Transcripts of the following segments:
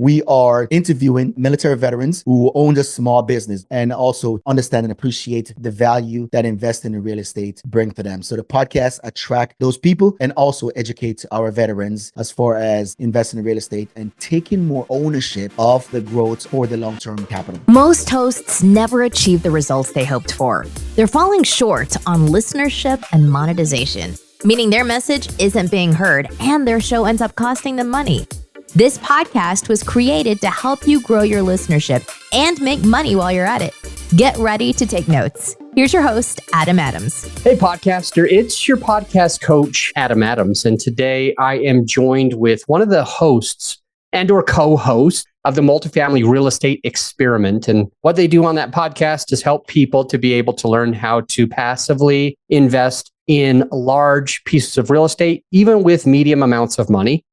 we are interviewing military veterans who own a small business and also understand and appreciate the value that investing in real estate bring to them. So the podcast attract those people and also educate our veterans as far as investing in real estate and taking more ownership of the growth for the long-term capital. Most hosts never achieve the results they hoped for. They're falling short on listenership and monetization, meaning their message isn't being heard and their show ends up costing them money. This podcast was created to help you grow your listenership and make money while you're at it. Get ready to take notes. Here's your host, Adam Adams. Hey, podcaster. It's your podcast coach, Adam Adams. And today I am joined with one of the hosts and or co-hosts of the Multifamily Real Estate Experiment. And what they do on that podcast is help people to be able to learn how to passively invest in large pieces of real estate, even with medium amounts of money.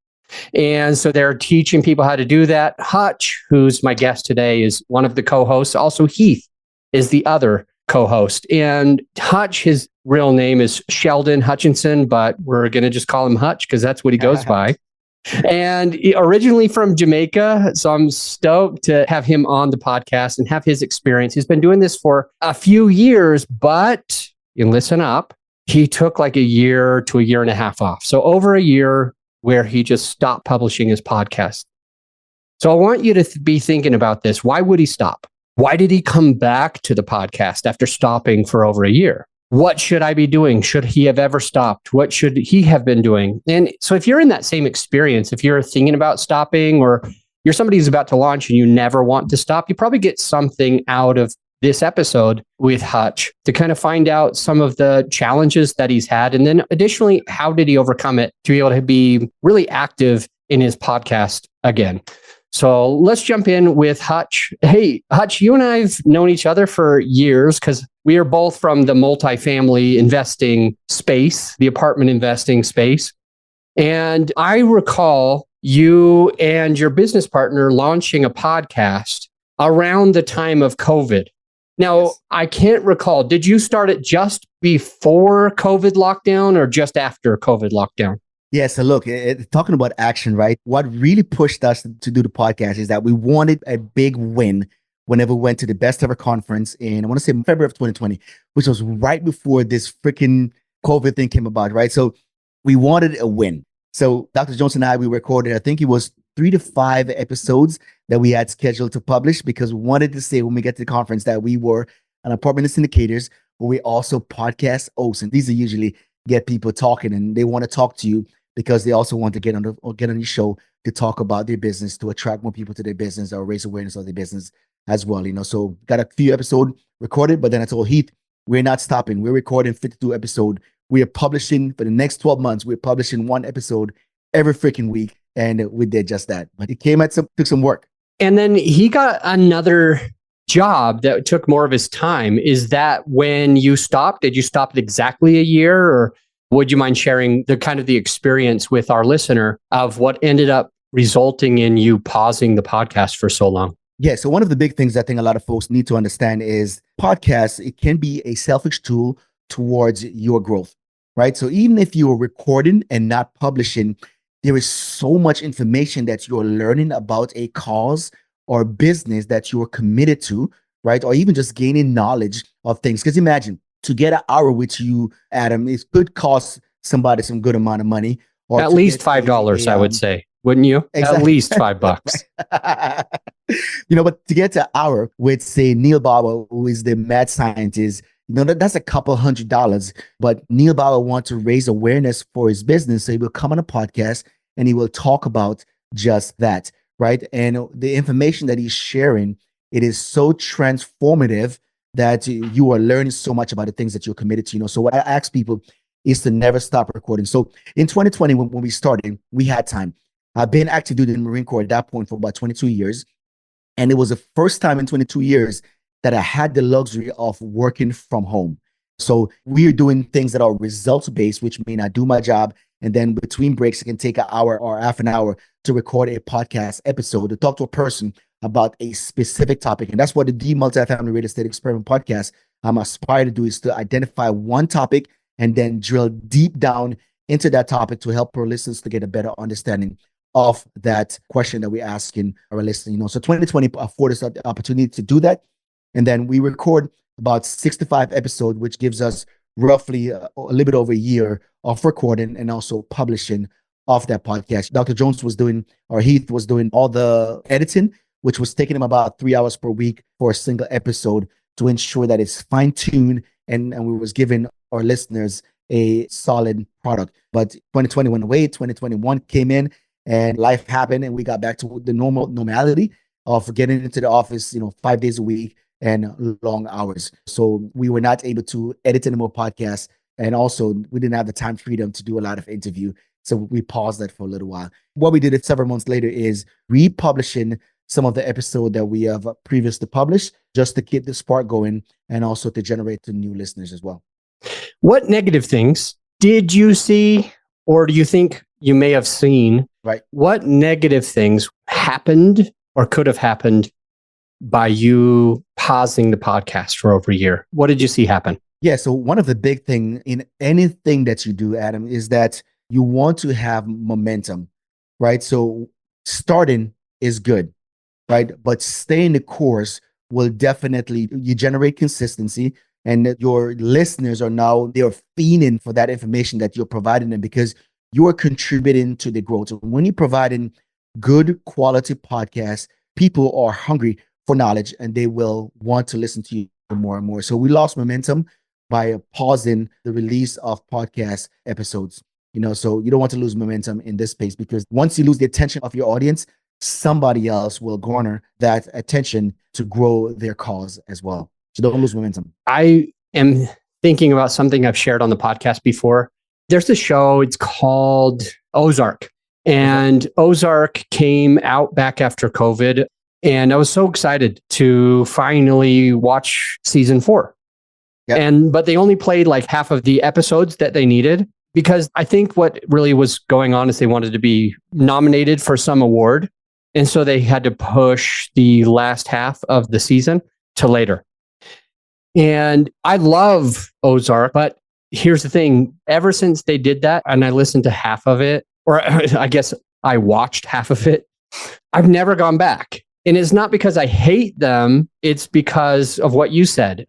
And so they're teaching people how to do that. Hutch, who's my guest today, is one of the co-hosts. Also, Heath is the other co-host. And Hutch, his real name is Shelon Hutchinson, but we're going to just call him Hutch because that's what he goes by. And originally from Jamaica. So I'm stoked to have him on the podcast and have his experience. He's been doing this for a few years, but you listen up, he took like a year to a year and a half off. So over a year where he just stopped publishing his podcast. So I want you to be thinking about this. Why would he stop? Why did he come back to the podcast after stopping for over a year? What should I be doing? Should he have ever stopped? What should he have been doing? And so if you're in that same experience, if you're thinking about stopping or you're somebody who's about to launch and you never want to stop, you probably get something out of this episode with Hutch to kind of find out some of the challenges that he's had. And then additionally, how did he overcome it to be able to be really active in his podcast again? So let's jump in with Hutch. Hey, Hutch, you and I have known each other for years because we are both from the multifamily investing space, the apartment investing space. And I recall you and your business partner launching a podcast around the time of COVID. Now, yes. I can't recall, did you start it just before COVID lockdown or just after COVID lockdown? Yeah, so look, talking about action, right? What really pushed us to do the podcast is that we wanted a big win whenever we went to the best ever conference in, I want to say February of 2020, which was right before this freaking COVID thing came about, right? So we wanted a win. So Dr. Jones and I, we recorded, I think it was 3 to 5 episodes that we had scheduled to publish because we wanted to say when we get to the conference that we were an apartment syndicators, but we also podcast hosts. And these are usually get people talking and they want to talk to you because they also want to get on your show to talk about their business, to attract more people to their business or raise awareness of their business as well. So got a few episodes recorded, but then I told Heath, we're not stopping. We're recording 52 episodes. We are publishing for the next 12 months. We're publishing 1 episode every freaking week. And we did just that. But it took some work. And then he got another job that took more of his time. Is that when you stopped? Did you stop at exactly a year? Or would you mind sharing the experience with our listener of what ended up resulting in you pausing the podcast for so long? Yeah. So one of the big things I think a lot of folks need to understand is podcasts, it can be a selfish tool towards your growth, right? So even if you're recording and not publishing, there is so much information that you're learning about a cause or business that you're committed to, right? Or even just gaining knowledge of things. Because imagine, to get an hour with you, Adam, it could cost somebody some good amount of money. Or at least $5, I would say. Wouldn't you? Exactly. At least $5. But to get to an hour with, say, Neil Bauer, who is the mad scientist, that's a couple $100. But Neil Bauer wants to raise awareness for his business. So he will come on a podcast and he will talk about just that, right? And the information that he's sharing, it is so transformative that you are learning so much about the things that you're committed to. So what I ask people is to never stop recording. So in 2020, when we started, we had time. I've been active duty in the Marine Corps at that point for about 22 years. And it was the first time in 22 years that I had the luxury of working from home. So we're doing things that are results-based, which mean I do my job, and then between breaks, I can take an hour or half an hour to record a podcast episode to talk to a person about a specific topic. And that's what the Multifamily Real Estate Experiment podcast I'm aspired to do, is to identify one topic and then drill deep down into that topic to help our listeners to get a better understanding of that question that we're asking our listeners. So 2020 afforded us the opportunity to do that. And then we record about 65 episodes, which gives us roughly a little bit over a year of recording and also publishing of that podcast. Dr. Jones was doing, or Heath was doing all the editing, which was taking him about 3 hours per week for a single episode to ensure that it's fine-tuned and we was giving our listeners a solid product. But 2020 went away, 2021 came in, and life happened, and we got back to the normality of getting into the office, 5 days a week and long hours. So we were not able to edit any more podcasts, and also we didn't have the time freedom to do a lot of interview. So we paused that for a little while. What we did several months later is republishing some of the episode that we have previously published, just to keep the spark going and also to generate the new listeners as well. What negative things did you see, or do you think you may have seen? Right. What negative things happened or could have happened by you pausing the podcast for over a year? What did you see happen? Yeah. So one of the big things in anything that you do, Adam, is that you want to have momentum, right? So starting is good, right? But staying the course will definitely, you generate consistency, and your listeners are now, they're fiending for that information that you're providing them because you're contributing to the growth. So when you're providing good quality podcasts, people are hungry for knowledge and they will want to listen to you more and more. So we lost momentum by pausing the release of podcast episodes. So you don't want to lose momentum in this space, because once you lose the attention of your audience, somebody else will garner that attention to grow their cause as well. So don't lose momentum. I am thinking about something I've shared on the podcast before. There's a show, it's called Ozark. And Ozark came out back after COVID. And I was so excited to finally watch season 4. Yep. But they only played like half of the episodes that they needed, because I think what really was going on is they wanted to be nominated for some award. And so they had to push the last half of the season to later. And I love Ozark, but here's the thing. Ever since they did that, and I listened to half of it, or I guess I watched half of it, I've never gone back. And it's not because I hate them. It's because of what you said.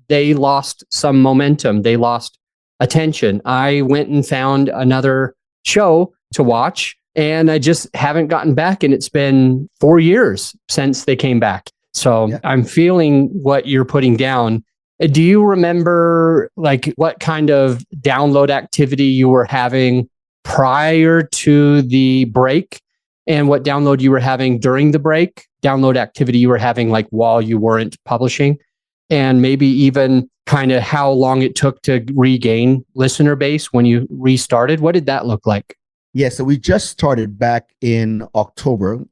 They lost some momentum. They lost attention. I went and found another show to watch, and I just haven't gotten back. And it's been 4 years since they came back. So I'm feeling what you're putting down. Do you remember like what kind of download activity you were having prior to the break, and what download you were having during the break, download activity you were having like while you weren't publishing, and maybe even kind of how long it took to regain listener base when you restarted? What did that look like? Yeah, so we just started back in October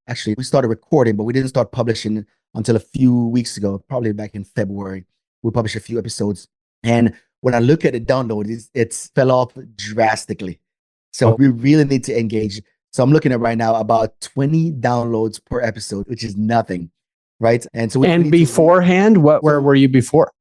actually, we started recording, but we didn't start publishing until a few weeks ago, probably back in February. We published a few episodes. And when I look at the download, it's fell off drastically. So we really need to engage. So I'm looking at right now about 20 downloads per episode, which is nothing, right? And so beforehand, where were you before?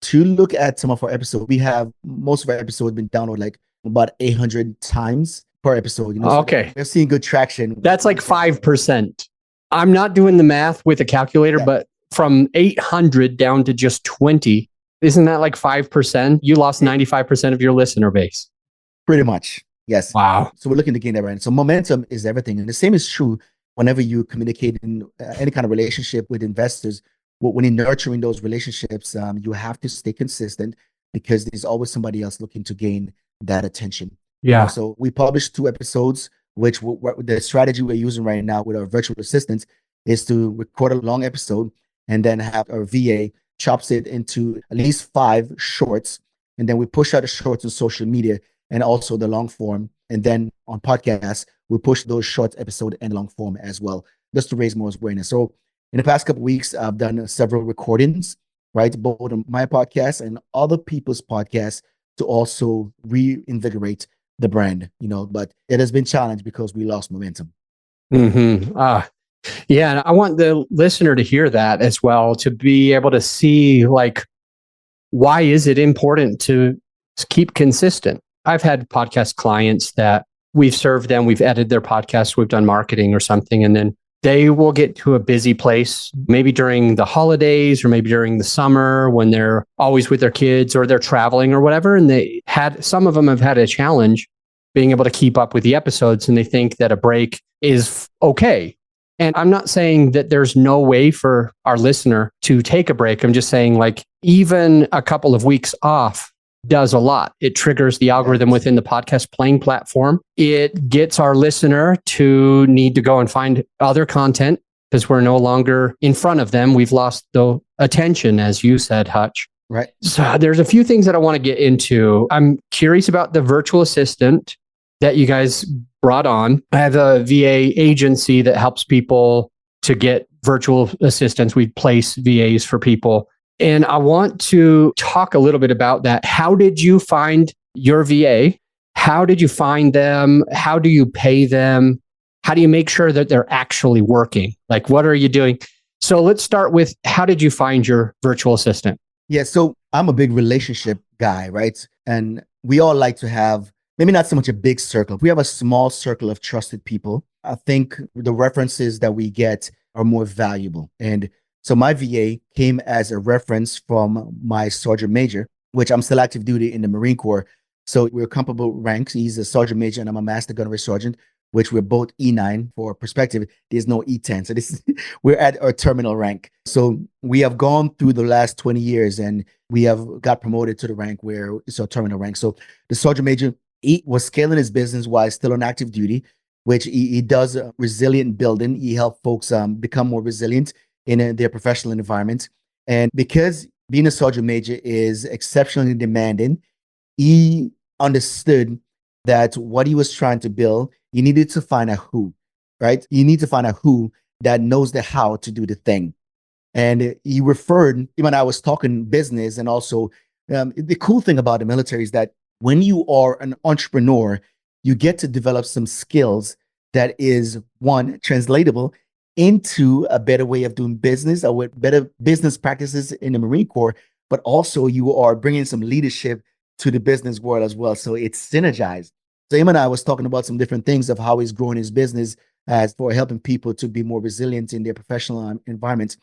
To look at some of our episodes, we have most of our episodes been downloaded like about 800 times per episode. Okay. So we're seeing good traction. That's like 5%. I'm not doing the math with a calculator, but from 800 down to just 20, isn't that like 5%? You lost 95% of your listener base. Pretty much. Yes. Wow. So we're looking to gain that right. So momentum is everything. And the same is true whenever you communicate in any kind of relationship with investors. When you're nurturing those relationships, you have to stay consistent, because there's always somebody else looking to gain that attention. Yeah. So we published 2 episodes, which the strategy we're using right now with our virtual assistants is to record a long episode and then have our VA chops it into at least 5 shorts. And then we push out the shorts on social media and also the long form. And then on podcasts, we push those short episode and long form as well, just to raise more awareness. So in the past couple of weeks, I've done several recordings, right? Both on my podcast and other people's podcasts to also reinvigorate the brand, but it has been challenged because we lost momentum. Mm-hmm. Yeah. And I want the listener to hear that as well, to be able to see like, why is it important to keep consistent? I've had podcast clients that we've served them, we've edited their podcast, we've done marketing or something, and then they will get to a busy place, maybe during the holidays or maybe during the summer when they're always with their kids or they're traveling or whatever. And some of them have had a challenge being able to keep up with the episodes, and they think that a break is okay. And I'm not saying that there's no way for our listener to take a break. I'm just saying, like, even a couple of weeks off does a lot. It triggers the algorithm within the podcast playing platform. It gets our listener to need to go and find other content because we're no longer in front of them. We've lost the attention, as you said, Hutch. Right. So there's a few things that I want to get into. I'm curious about the virtual assistant that you guys brought on. I have a VA agency that helps people to get virtual assistants. We place VAs for people. And I want to talk a little bit about that. How did you find your VA? How did you find them? How do you pay them? How do you make sure that they're actually working? Like, what are you doing? So let's start with, how did you find your virtual assistant? Yeah, so I'm a big relationship guy, right? And we all like to have maybe not so much a big circle. We have a small circle of trusted people. I think the references that we get are more valuable. And so my VA came as a reference from my sergeant major, which I'm still active duty in the Marine Corps. So we're comparable ranks. He's a sergeant major and I'm a master gunnery sergeant, which we're both E9 for perspective. There's no E10. So we're at our terminal rank. So we have gone through the last 20 years and we have got promoted to the rank where it's our terminal rank. So the sergeant major, he was scaling his business while still on active duty, which he does resilient building. He helps folks become more resilient in their professional environment. And because being a sergeant major is exceptionally demanding, he understood that what he was trying to build, he needed to find a who, right? You need to find a who that knows the how to do the thing. And he referred, even I was talking business, and also the cool thing about the military is that when you are an entrepreneur, you get to develop some skills that is, one, translatable into a better way of doing business or with better business practices in the Marine Corps, but also you are bringing some leadership to the business world as well. So it's synergized. So him and I was talking about some different things of how he's growing his business as for helping people to be more resilient in their professional environments.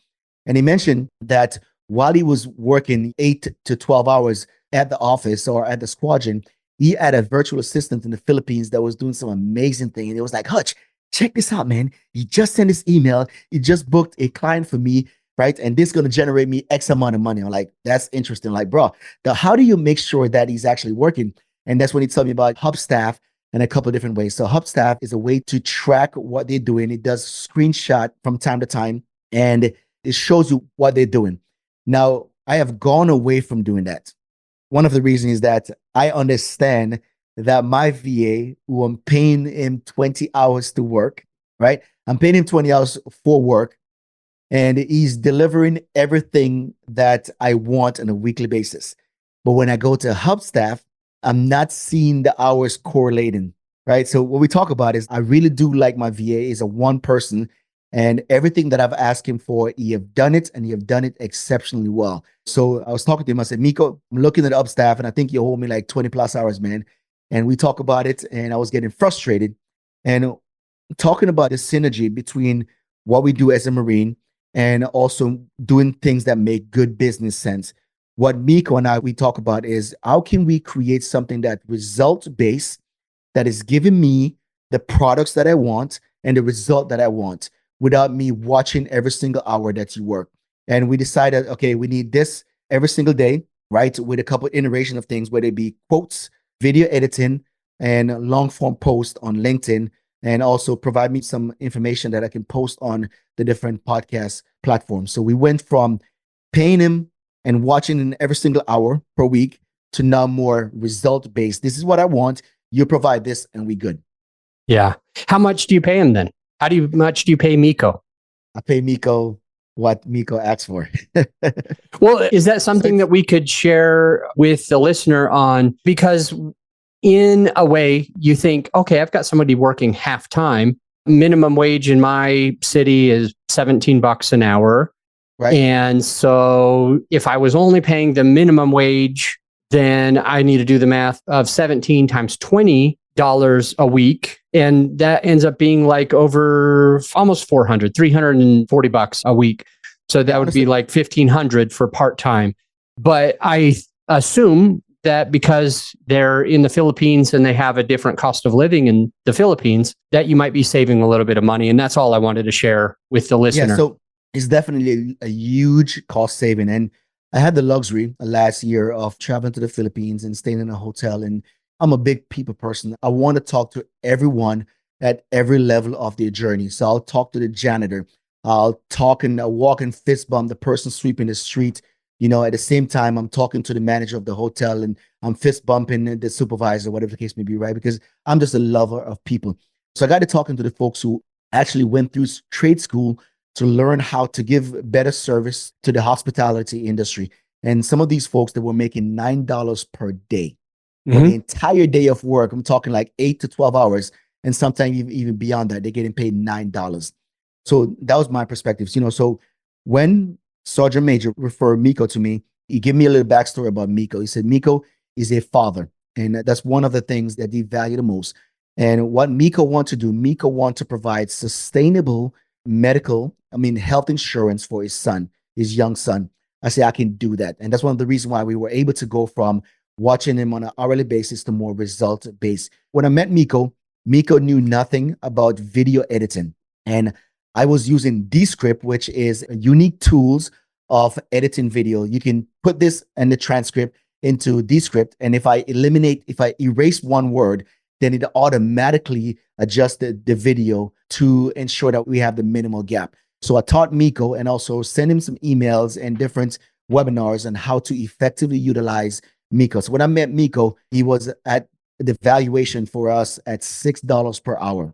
And he mentioned that while he was working 8 to 12 hours at the office or at the squadron, he had a virtual assistant in the Philippines that was doing some amazing thing. And it was like, Hutch, check this out, man. He just sent this email. He just booked a client for me, right? And this is going to generate me X amount of money. I'm like, that's interesting. Like, bro, now how do you make sure that he's actually working? And that's when he told me about Hubstaff in a couple of different ways. So Hubstaff is a way to track what they're doing. It does screenshot from time to time, and it shows you what they're doing. Now, I have gone away from doing that. One of the reasons is that I understand that my VA, who I'm paying him 20 hours to work, right? I'm paying him 20 hours for work, and he's delivering everything that I want on a weekly basis. But when I go to Hubstaff, I'm not seeing the hours correlating, right? So what we talk about is I really do like my VA is a one person, and everything that I've asked him for, he have done it, and he have done it exceptionally well. So I was talking to him. I said, Miko, I'm looking at Hubstaff, and I think you hold me like 20 plus hours, man. And we talk about it, and I was getting frustrated and talking about the synergy between what we do as a Marine and also doing things that make good business sense. What Miko and we talk about is how can we create something that result-based, that is giving me the products that I want and the result that I want without me watching every single hour that you work. And we decided, okay, we need this every single day, right? With a couple iteration of things, whether it be quotes, video editing, and long form post on LinkedIn, and also provide me some information that I can post on the different podcast platforms. So we went from paying him and watching in every single hour per week to now more result based. This is what I want. You provide this and we good. Yeah. How much do you pay him then? Much do you pay Miko? I pay Miko what Miko asks for. Well, is that something that we could share with the listener on? Because in a way, you think, okay, I've got somebody working half time. Minimum wage in my city is $17 an hour. Right. And so if I was only paying the minimum wage, then I need to do the math of 17 times 20 a week. And that ends up being like over almost 400, $340 a week. So that would be like 1,500 for part-time. But I assume that because they're in the Philippines and they have a different cost of living in the Philippines, that you might be saving a little bit of money. And that's all I wanted to share with the listener. Yeah, so it's definitely a huge cost saving. And I had the luxury last year of traveling to the Philippines and staying in a hotel. And I'm a big people person. I want to talk to everyone at every level of their journey. So I'll talk to the janitor. I'll talk and walk and fist bump the person sweeping the street. At the same time, I'm talking to the manager of the hotel and I'm fist bumping the supervisor, whatever the case may be, right? Because I'm just a lover of people. So I got to talking to the folks who actually went through trade school to learn how to give better service to the hospitality industry. And some of these folks that were making $9 per day for the entire day of work, I'm talking like 8 to 12 hours. And sometimes even beyond that, they're getting paid $9. So that was my perspective. So when Sergeant Major referred Miko to me, he gave me a little backstory about Miko. He said, Miko is a father. And that's one of the things that they value the most. And what Miko wants to do, Miko wants to provide sustainable health insurance for his son, his young son. I say, I can do that. And that's one of the reasons why we were able to go from watching him on an hourly basis to more result-based. When I met Miko knew nothing about video editing. And I was using Descript, which is unique tools of editing video. You can put this and the transcript into Descript. And if I erase one word, then it automatically adjusts the video to ensure that we have the minimal gap. So I taught Miko and also sent him some emails and different webinars on how to effectively utilize Miko. So when I met Miko, he was at the valuation for us at $6 per hour.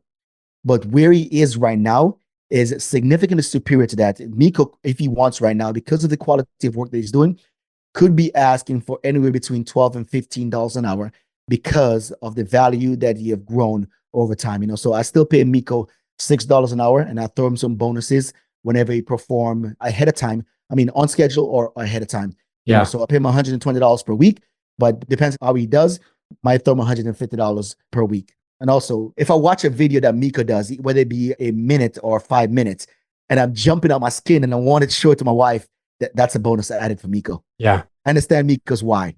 But where he is right now is significantly superior to that. Miko, if he wants right now, because of the quality of work that he's doing, could be asking for anywhere between $12 and $15 an hour because of the value that he have grown over time. So I still pay Miko $6 an hour, and I throw him some bonuses whenever he perform ahead of time. On schedule or ahead of time. Yeah. So I pay him $120 per week, but depends how he does. Might throw him $150 per week. And also, if I watch a video that Miko does, whether it be a minute or 5 minutes, and I'm jumping out my skin and I want to show it to my wife, that's a bonus added for Miko. Yeah. I understand Miko's why.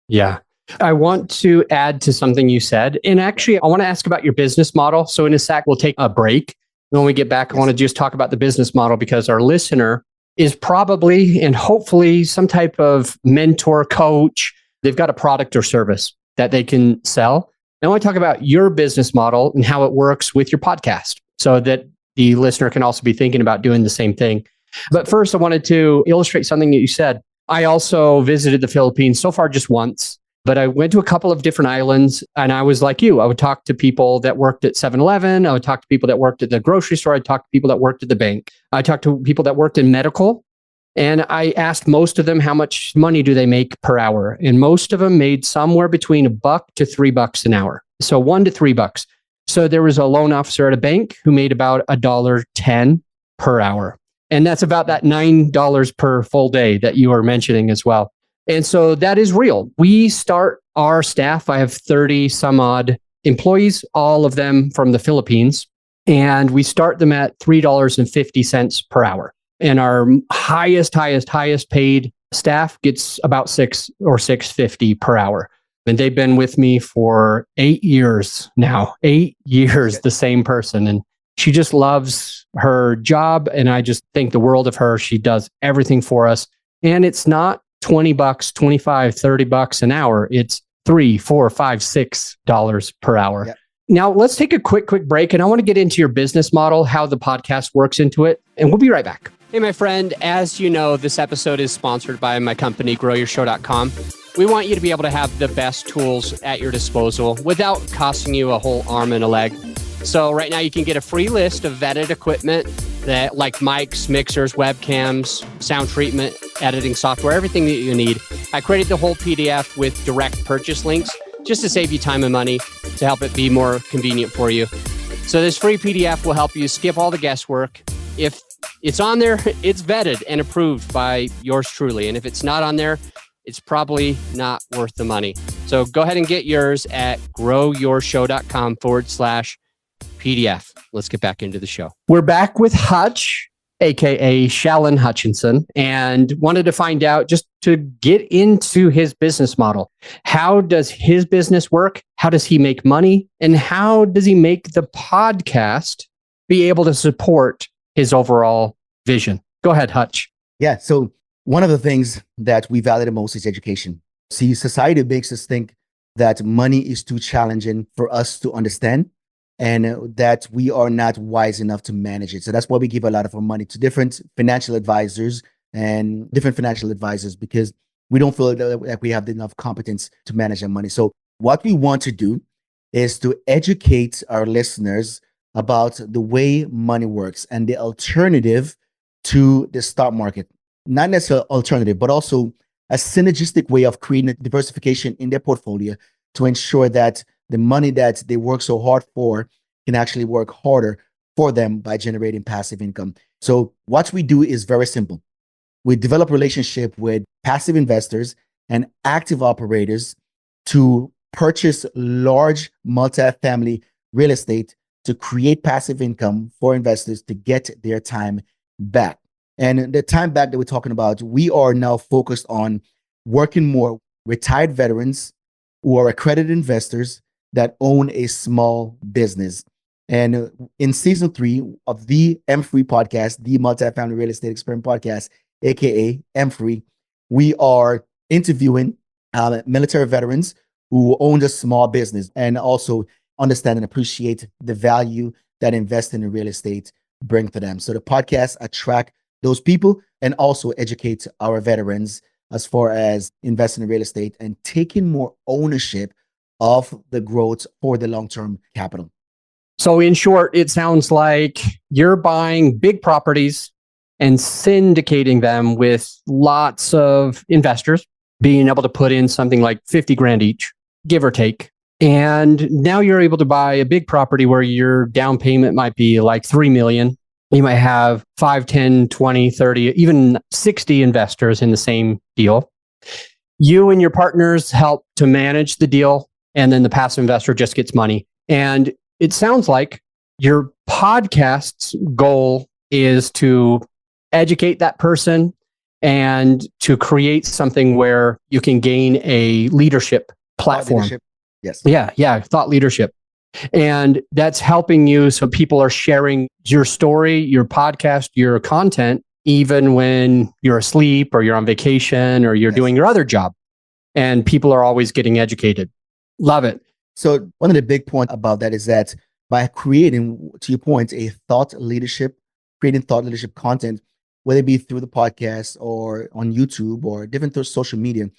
Yeah. I want to add to something you said. And actually, I want to ask about your business model. So in a sec, we'll take a break. And when we get back, I want to just talk about the business model because our listener is probably and hopefully some type of mentor, coach. They've got a product or service that they can sell. And I want to talk about your business model and how it works with your podcast so that the listener can also be thinking about doing the same thing. But first, I wanted to illustrate something that you said. I also visited the Philippines so far just once, but I went to a couple of different islands and I was like you. I would talk to people that worked at 7-Eleven. I would talk to people that worked at the grocery store. I'd talk to people that worked at the bank. I talked to people that worked in medical. And I asked most of them how much money do they make per hour. And most of them made somewhere between $1 to $3 an hour. So $1 to $3. So there was a loan officer at a bank who made about $1.10 per hour. And that's about that $9 per full day that you were mentioning as well. And so that is real. We start our staff. I have 30 some odd employees, all of them from the Philippines. And we start them at $3.50 per hour. And our highest paid staff gets about $6 or $6.50 per hour. And they've been with me for 8 years now, 8 years, the same person. And she just loves her job. And I just think the world of her. She does everything for us. And it's not $20, $25, $30 an hour. It's $3, $4, $5, $6 per hour. Yep. Now let's take a quick break. And I want to get into your business model, how the podcast works into it. And we'll be right back. Hey, my friend, as you know, this episode is sponsored by my company, growyourshow.com. We want you to be able to have the best tools at your disposal without costing you a whole arm and a leg. So right now you can get a free list of vetted equipment that like mics, mixers, webcams, sound treatment, editing software, everything that you need. I created the whole PDF with direct purchase links just to save you time and money to help it be more convenient for you. So this free PDF will help you skip all the guesswork. If it's on there, it's vetted and approved by yours truly. And if it's not on there, it's probably not worth the money. So go ahead and get yours at growyourshow.com/PDF. Let's get back into the show. We're back with Hutch, aka Shelon Hutchinson, and wanted to find out, just to get into his business model. How does his business work? How does he make money? And how does he make the podcast be able to support his overall vision? Go ahead, Hutch. Yeah. So one of the things that we value the most is education. See, society makes us think that money is too challenging for us to understand, and that we are not wise enough to manage it. So that's why we give a lot of our money to different financial advisors because we don't feel that we have enough competence to manage our money. So what we want to do is to educate our listeners about the way money works and the alternative to the stock market. Not necessarily alternative, but also a synergistic way of creating diversification in their portfolio to ensure that the money that they work so hard for can actually work harder for them by generating passive income. So what we do is very simple. We develop a relationship with passive investors and active operators to purchase large multifamily real estate to create passive income for investors to get their time back. And the time back that we're talking about, we are now focused on working more retired veterans who are accredited investors that own a small business. And in season 3 of the M3 podcast, the Multifamily Real Estate Experiment podcast, aka M3, we are interviewing military veterans who own a small business and also understand and appreciate the value that investing in real estate bring to them. So the podcast attract those people and also educate our veterans as far as investing in real estate and taking more ownership of the growth for the long-term capital. So in short, it sounds like you're buying big properties and syndicating them with lots of investors, being able to put in something like 50 grand each, give or take. And now you're able to buy a big property where your down payment might be like 3 million. You might have 5, 10, 20, 30, even 60 investors in the same deal. You and your partners help to manage the deal, and then the passive investor just gets money. And it sounds like your podcast's goal is to educate that person and to create something where you can gain a leadership platform. Leadership. Yes. Yeah. Thought leadership. And that's helping you. So people are sharing your story, your podcast, your content, even when you're asleep or you're on vacation or you're doing your other job. And people are always getting educated. Love it. So one of the big points about that is that by creating, to your point, creating thought leadership content, whether it be through the podcast or on YouTube or different social media,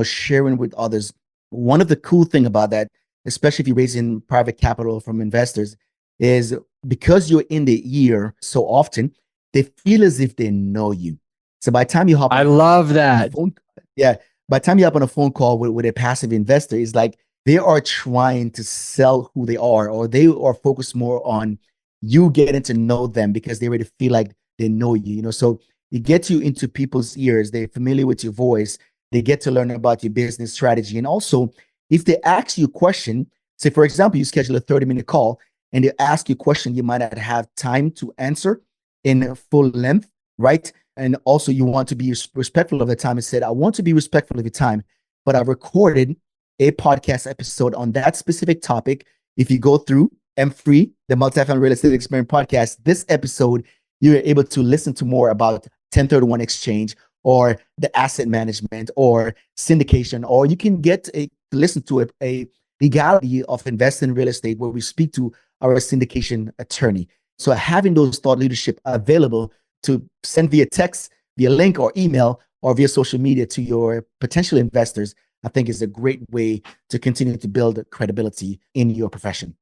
sharing with others. One of the cool thing about that, especially if you're raising private capital from investors, is because you're in the ear so often, they feel as if they know you. So by the time you hop on, I love that. By the time you hop on a phone call with a passive investor, it's like they are trying to sell who they are, or they are focused more on you getting to know them because they already feel like they know you. So it gets you into people's ears. They're familiar with your voice. They get to learn about your business strategy. And also, if they ask you a question, say, for example, you schedule a 30-minute call and they ask you a question you might not have time to answer in full length, right? And also you want to be respectful of the time and said, I want to be respectful of your time, but I recorded a podcast episode on that specific topic. If you go through M3, the Multifamily Real Estate Experiment podcast, this episode, you're able to listen to more about 1031 exchange or the asset management or syndication, or you can listen to a legality of investing in real estate where we speak to our syndication attorney. So having those thought leadership available to send via text, via link or email, or via social media to your potential investors, I think is a great way to continue to build credibility in your profession.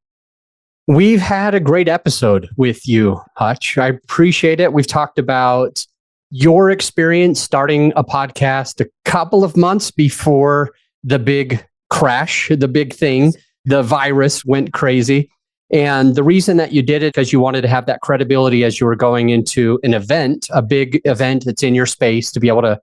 We've had a great episode with you, Hutch. I appreciate it. We've talked about your experience starting a podcast a couple of months before the big crash, the big thing, the virus went crazy. And the reason that you did it because you wanted to have that credibility as you were going into an event, a big event that's in your space, to be able to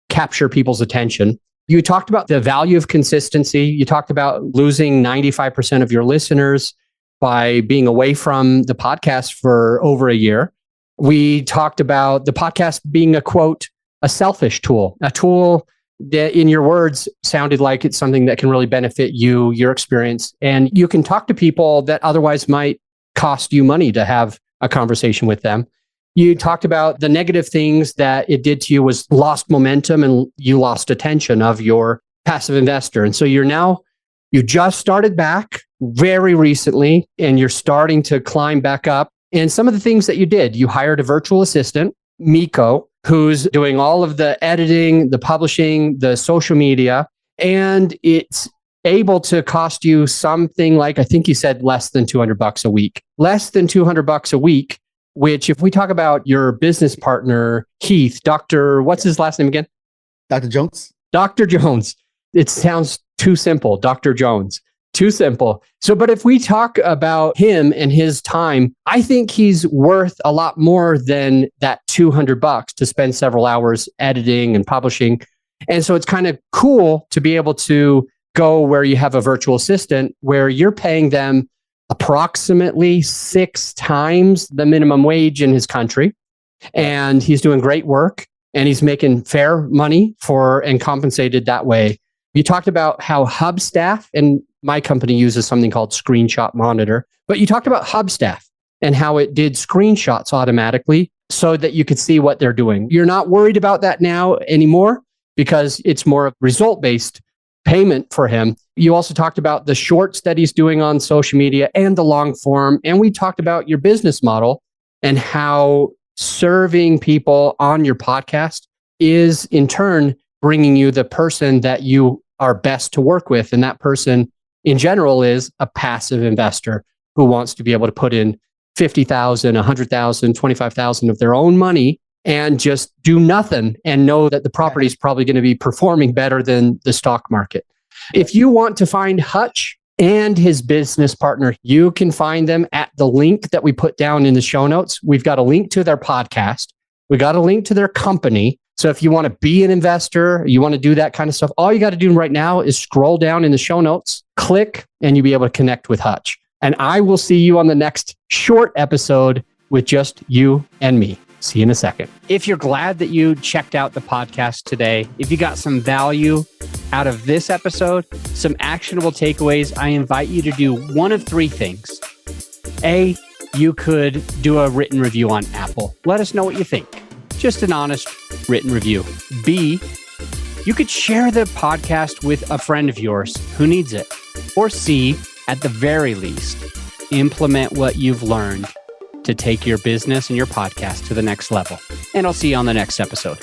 capture people's attention. You talked about the value of consistency. You talked about losing 95% of your listeners by being away from the podcast for over a year. We talked about the podcast being a quote, a selfish tool, a tool that in your words sounded like it's something that can really benefit you, your experience. And you can talk to people that otherwise might cost you money to have a conversation with them. You talked about the negative things that it did to you was lost momentum and you lost attention of your passive investor. And so you just started back very recently and you're starting to climb back up. And some of the things that you did, you hired a virtual assistant, Miko, who's doing all of the editing, the publishing, the social media, and it's able to cost you something like, I think you said less than $200 a week. Less than $200 a week, which if we talk about your business partner, Heath, what's his last name again? Dr. Jones? Dr. Jones. It sounds too simple, Dr. Jones. Too simple. So, but if we talk about him and his time, I think he's worth a lot more than that $200 to spend several hours editing and publishing. And so it's kind of cool to be able to go where you have a virtual assistant where you're paying them approximately 6 times the minimum wage in his country. And he's doing great work and he's making fair money and compensated that way. You talked about how Hubstaff, and my company uses something called Screenshot Monitor, but you talked about Hubstaff and how it did screenshots automatically so that you could see what they're doing. You're not worried about that now anymore because it's more result-based payment for him. You also talked about the shorts that he's doing on social media and the long form. And we talked about your business model and how serving people on your podcast is in turn bringing you the person that you are best to work with. And that person in general is a passive investor who wants to be able to put in $50,000, $100,000, $25,000 of their own money and just do nothing and know that the property is probably going to be performing better than the stock market. If you want to find Hutch and his business partner, you can find them at the link that we put down in the show notes. We've got a link to their podcast. We got a link to their company. So if you want to be an investor, you want to do that kind of stuff, all you got to do right now is scroll down in the show notes, click, and you'll be able to connect with Hutch. And I will see you on the next short episode with just you and me. See you in a second. If you're glad that you checked out the podcast today, if you got some value out of this episode, some actionable takeaways, I invite you to do one of 3 things. A, you could do a written review on Apple. Let us know what you think. Just an honest written review. B, you could share the podcast with a friend of yours who needs it. Or C, at the very least, implement what you've learned to take your business and your podcast to the next level. And I'll see you on the next episode.